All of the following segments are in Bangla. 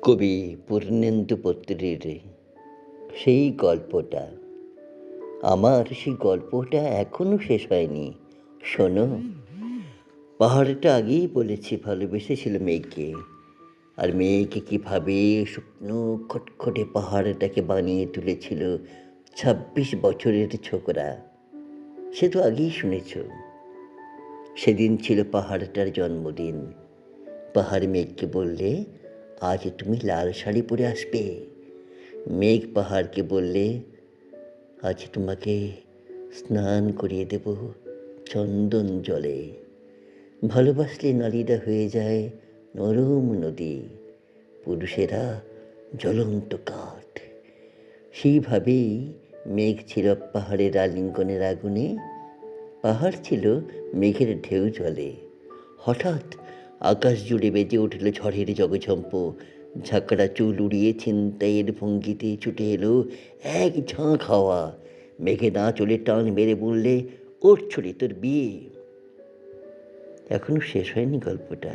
কবি পূর্ণেন্দু পত্রীর সেই গল্পটা, আমার সেই গল্পটা এখনো শেষ হয়নি। শোনো, পাহাড়টা আগেই বলেছি ভালোবেসেছিল মেঘকে, আর মেঘকে কীভাবে শুকনো খটখটে পাহাড়টাকে বানিয়ে তুলেছিল 26 বছরের ছোকরা, সে তো আগেই শুনেছ। সেদিন ছিল পাহাড়টার জন্মদিন। পাহাড় মেঘকে বললে, আজ তুমি লাল শাড়ি পরে আসবে। মেঘ পাহাড়কে বললে, আজ তোমাকে স্নান করিয়ে দেব চন্দন জলে। ভালোবাসলে নারীরা হয়ে যায় নরম নদী, পুরুষেরা জ্বলন্ত কাঠ। সেইভাবেই মেঘ ছিল পাহাড়ের আলিঙ্গনের আগুনে, পাহাড় ছিল মেঘের ঢেউ জলে। হঠাৎ আকাশ জুড়ে বেজে উঠল ঝড়ের জগঝম্প। ঝাঁকড়া চুল উড়িয়ে ছিনতাইয়ের ভঙ্গিতে ছুটে এলো এক ঝাঁক হাওয়া। মেঘে না চলে টান মেরে বললে, ওঠ ছড়ি, তোর বিয়ে। এখনো শেষ হয়নি গল্পটা।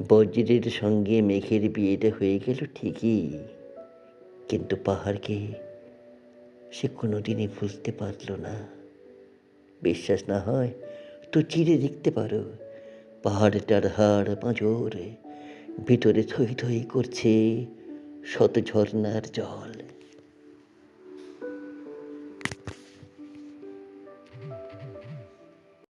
বজ্রের সঙ্গে মেঘের বিয়েটা হয়ে গেল ঠিকই, কিন্তু পাহাড়কে সে কোনোদিনই ভুলতে পারল না। বিশ্বাস না হয় তো চিরে দেখতে পারো, পাহাড়টার হাড় পাঁজর, ভিতরে থই থই করছে শত ঝর্ণার জল।